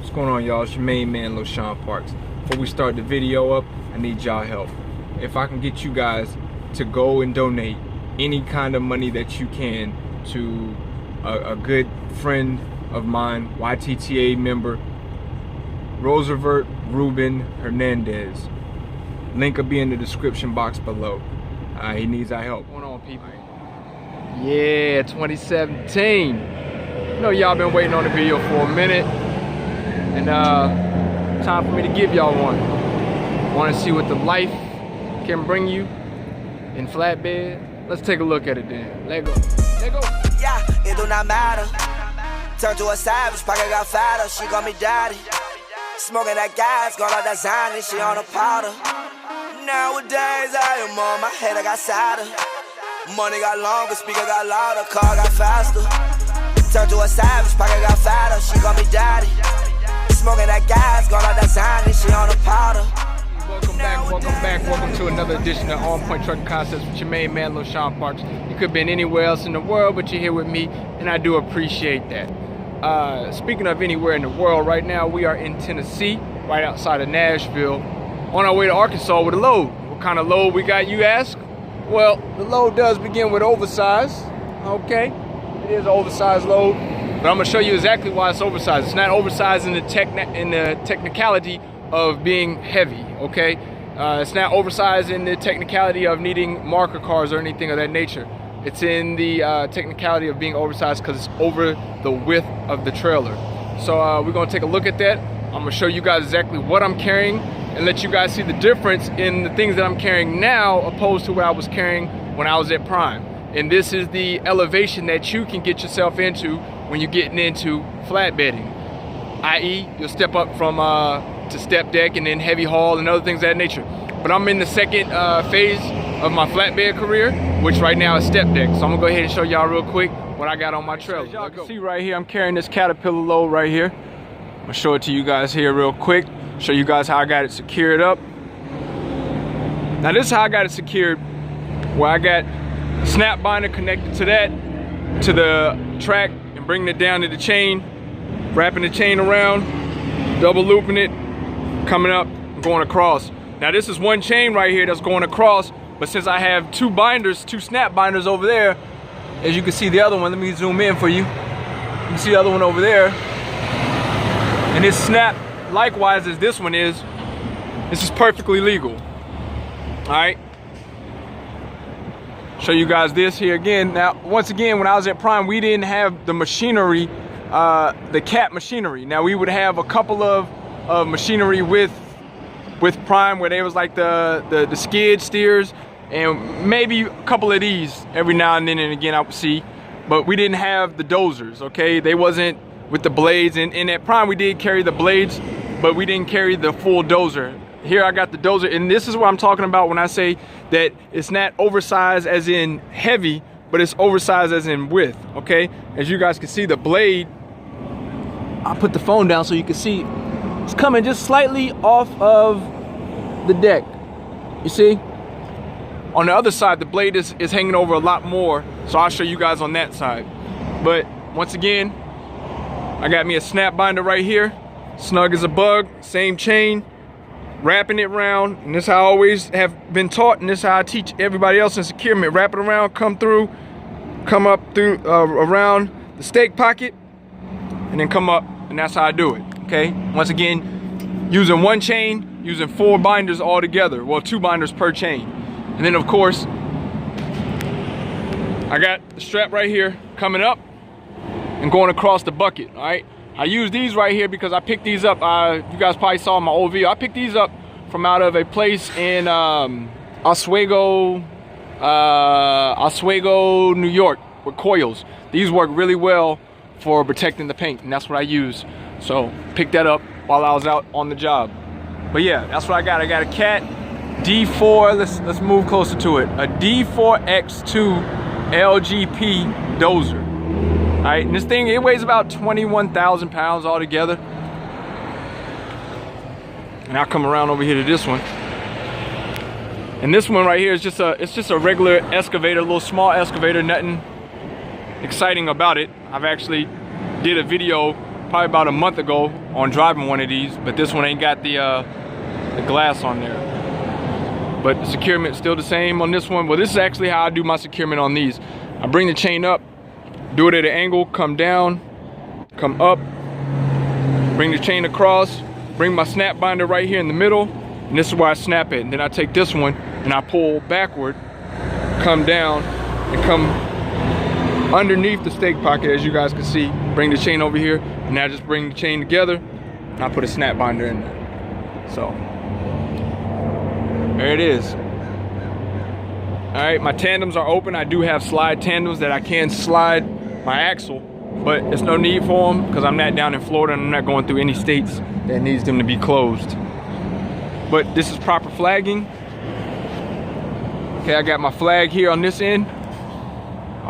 What's going on, y'all? It's your main man, LoShawn Parks. Before we start the video up, I need y'all help. If I can get you guys to go and donate any kind of money that you can to a good friend of mine, YTTA member, Roosevert, Ruben, Hernandez. Link will be in the description box below. He needs our help. What's going on, people? Yeah, 2017. I know y'all been waiting on the video for a minute, and time for me to give y'all one. Want to see what the life can bring you in flatbed? Let's take a look at it then. Let go. Let go. Yeah, it do not matter. Turn to a savage, pocket got fatter. She call me daddy. Smoking that gas, got all that Zany, she on a powder. Nowadays I am on my head, I got sadder. Money got longer, speaker got louder, car got faster. Turn to a savage, pocket got fatter. She call me daddy. Smoking that gas, got all that Zany, she on a powder. Welcome to another edition of On Point Trucking Concepts with your main man, LoShawn Parks. You could have been anywhere else in the world, but you're here with me, and I do appreciate that. Speaking of anywhere in the world, right now we are in Tennessee, right outside of Nashville, on our way to Arkansas with a load. What kind of load we got, you ask? Well, the load does begin with oversize, okay? It is an oversized load, but I'm gonna show you exactly why it's oversized. It's not oversized in the technicality of being heavy, okay? It's not oversized in the technicality of needing marker cars or anything of that nature. It's in the technicality of being oversized because it's over the width of the trailer. So we're gonna take a look at that. I'm gonna show you guys exactly what I'm carrying and let you guys see the difference in the things that I'm carrying now opposed to what I was carrying when I was at Prime. And this is the elevation that you can get yourself into when you're getting into flatbedding, i.e. you'll step up from to step deck and then heavy haul and other things of that nature. But I'm in the second phase of my flatbed career, which right now is step deck. So I'm gonna go ahead and show y'all real quick what I got on my trailer. As y'all can see right here, I'm carrying this Caterpillar load right here. I'm gonna show it to you guys here real quick. Show you guys how I got it secured up. Now this is how I got it secured, where I got snap binder connected to that, to the track, and bringing it down to the chain, wrapping the chain around, double looping it, coming up, going across. Now this is one chain right here that's going across, but since I have two binders, two snap binders over there, as you can see the other one, let me zoom in for you. You can see the other one over there. And this snap, likewise as this one is, this is perfectly legal. All right. Show you guys this here again. Now, once again, when I was at Prime, we didn't have the machinery, the cat machinery. Now we would have a couple of machinery with Prime where they was like the skid steers and maybe a couple of these every now and then and again I would see, but we didn't have the dozers, okay? They wasn't with the blades, and at Prime we did carry the blades, but we didn't carry the full dozer. Here I got the dozer, and this is what I'm talking about when I say that it's not oversized as in heavy, but it's oversized as in width, okay? As you guys can see, the blade, I'll put the phone down so you can see, it's coming just slightly off of the deck. You see? On the other side, the blade is hanging over a lot more, so I'll show you guys on that side. But once again, I got me a snap binder right here, snug as a bug, same chain, wrapping it around, and this is how I always have been taught, and this is how I teach everybody else in securement. Wrap it around, come up through around the stake pocket, and then come up, and that's how I do it. Okay, once again, using one chain, using 4 binders all together. Well, 2 binders per chain. And then of course, I got the strap right here coming up and going across the bucket, all right? I use these right here because I picked these up. You guys probably saw in my old video. I picked these up from out of a place in Oswego, New York with coils. These work really well for protecting the paint, and that's what I use. So picked that up while I was out on the job. But yeah, that's what I got. I got a Cat D4. Let's move closer to it. A D4X2 LGP dozer. All right, and this thing, it weighs about 21,000 pounds altogether. And I'll come around over here to this one. And this one right here is just a regular excavator, a little small excavator, nothing exciting about it. I've actually did a video probably about a month ago on driving one of these, but this one ain't got the glass on there. But the securement is still the same on this one. Well, this is actually how I do my securement on these. I bring the chain up, do it at an angle, come down, come up, bring the chain across, bring my snap binder right here in the middle, and this is where I snap it. And then I take this one and I pull backward, come down, and come underneath the stake pocket, as you guys can see. Bring the chain over here, and now just bring the chain together, and I put a snap binder in there. So, there it is. All right, my tandems are open. I do have slide tandems that I can slide my axle, but there's no need for them because I'm not down in Florida and I'm not going through any states that needs them to be closed. But this is proper flagging. Okay, I got my flag here on this end.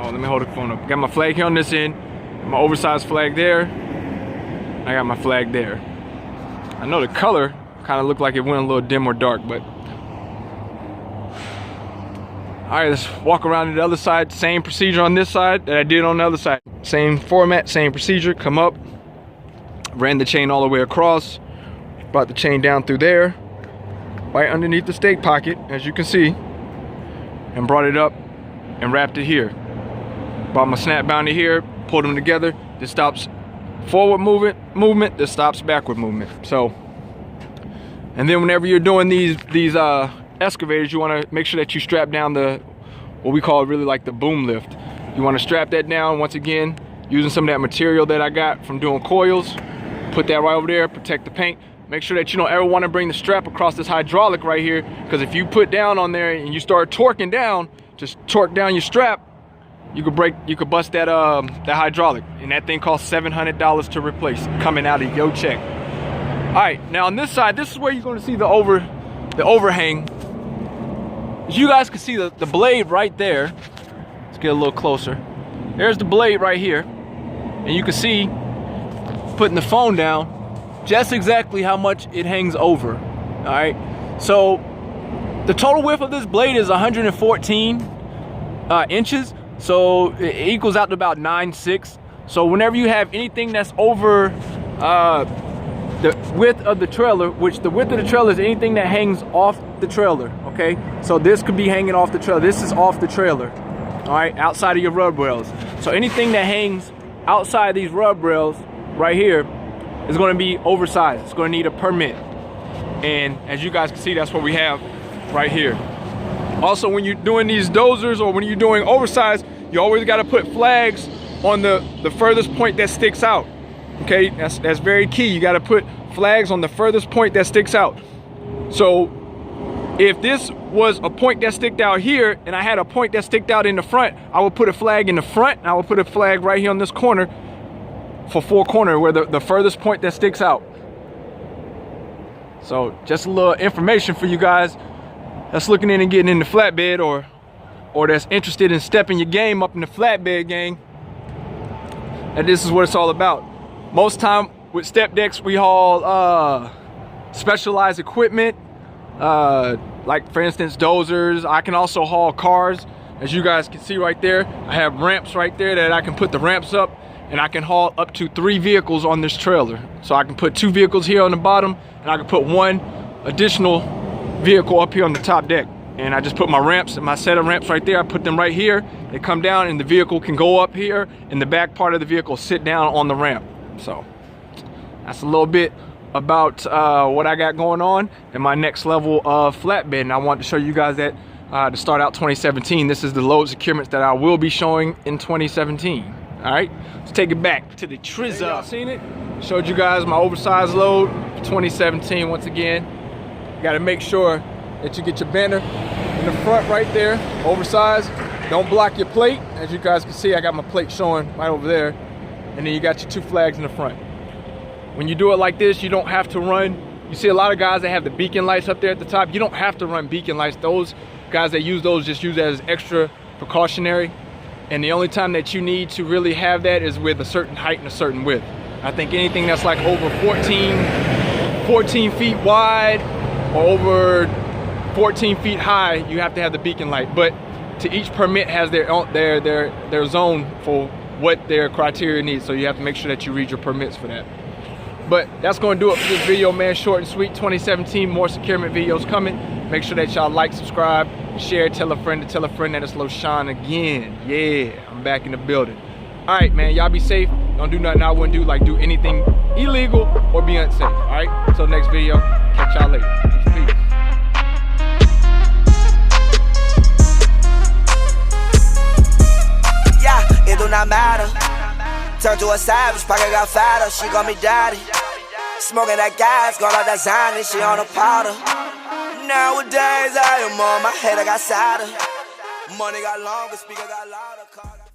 Oh, let me hold the phone up. Got my flag here on this end, my oversized flag there. I got my flag there. I know the color kind of looked like it went a little dim or dark, but all right, let's walk around to the other side. Same procedure on this side that I did on the other side. Same format, same procedure. Come up, ran the chain all the way across, brought the chain down through there, right underneath the stake pocket, as you can see, and brought it up and wrapped it here. Brought my snap binder here, pulled them together. This stops forward movement, this stops backward movement. So, and then whenever you're doing these excavators, you want to make sure that you strap down what we call really like the boom lift. You want to strap that down, once again, using some of that material that I got from doing coils. Put that right over there, protect the paint. Make sure that you don't ever want to bring the strap across this hydraulic right here, because if you put down on there and you start torquing down, just torque down your strap, you could bust that that hydraulic, and that thing costs $700 to replace, coming out of your check. All right, now on this side, this is where you're going to see the overhang. As you guys can see the blade right there. Let's get a little closer. There's the blade right here, and you can see, putting the phone down, just exactly how much it hangs over. All right, so the total width of this blade is 114 inches, so it equals out to about 9'6". So whenever you have anything that's over the width of the trailer, which the width of the trailer is anything that hangs off the trailer, okay? So this could be hanging off the trailer. This is off the trailer, all right, outside of your rub rails. So anything that hangs outside of these rub rails right here is going to be oversized. It's going to need a permit. And as you guys can see, that's what we have right here. Also, when you're doing these dozers or when you're doing oversized, you always got to put flags on the furthest point that sticks out. Okay, that's very key. You got to put flags on the furthest point that sticks out. So if this was a point that sticked out here and I had a point that sticked out in the front, I would put a flag in the front and I would put a flag right here on this corner for four corner, where the furthest point that sticks out. So just a little information for you guys that's looking in and getting in the flatbed, or that's interested in stepping your game up in the flatbed gang. And this is what it's all about. Most time with step decks, we haul specialized equipment, like for instance dozers. I can also haul cars, as you guys can see right there. I have ramps right there that I can put the ramps up, and I can haul up to 3 vehicles on this trailer. So I can put 2 vehicles here on the bottom, and I can put 1 additional vehicle up here on the top deck. And I just put my ramps and my set of ramps right there. I put them right here. They come down and the vehicle can go up here, and the back part of the vehicle sit down on the ramp. So that's a little bit about what I got going on in my next level of flatbed. And I wanted to show you guys that to start out 2017. This is the load securements that I will be showing in 2017. All right, let's take it back to the Trizza. Y'all seen it? Showed you guys my oversized load for 2017. Once again, you got to make sure that you get your banner in the front right there, oversized. Don't block your plate. As you guys can see, I got my plate showing right over there. And then you got your 2 flags in the front. When you do it like this, you don't have to run. You see a lot of guys that have the beacon lights up there at the top. You don't have to run beacon lights. Those guys that use those just use that as extra precautionary. And the only time that you need to really have that is with a certain height and a certain width. I think anything that's like over 14 feet wide or over 14 feet high, you have to have the beacon light. But to each permit has their zone for what their criteria needs. So you have to make sure that you read your permits for that. But that's going to do it for this video, man. Short and sweet. 2017, more securement videos coming. Make sure that y'all like, subscribe, share, tell a friend to tell a friend that it's LoShawn again. Yeah, I'm back in the building. All right, man, y'all be safe. Don't do nothing I wouldn't do, like do anything illegal or be unsafe. All right, until next video, catch y'all later. Peace. Yeah, it do not matter. Turn to a savage, pocket got fatter. She call me daddy. Smoking that gas, got all that Zany, she on a powder. Nowadays I am on my head, I got sadder. Money got longer, speaker got louder.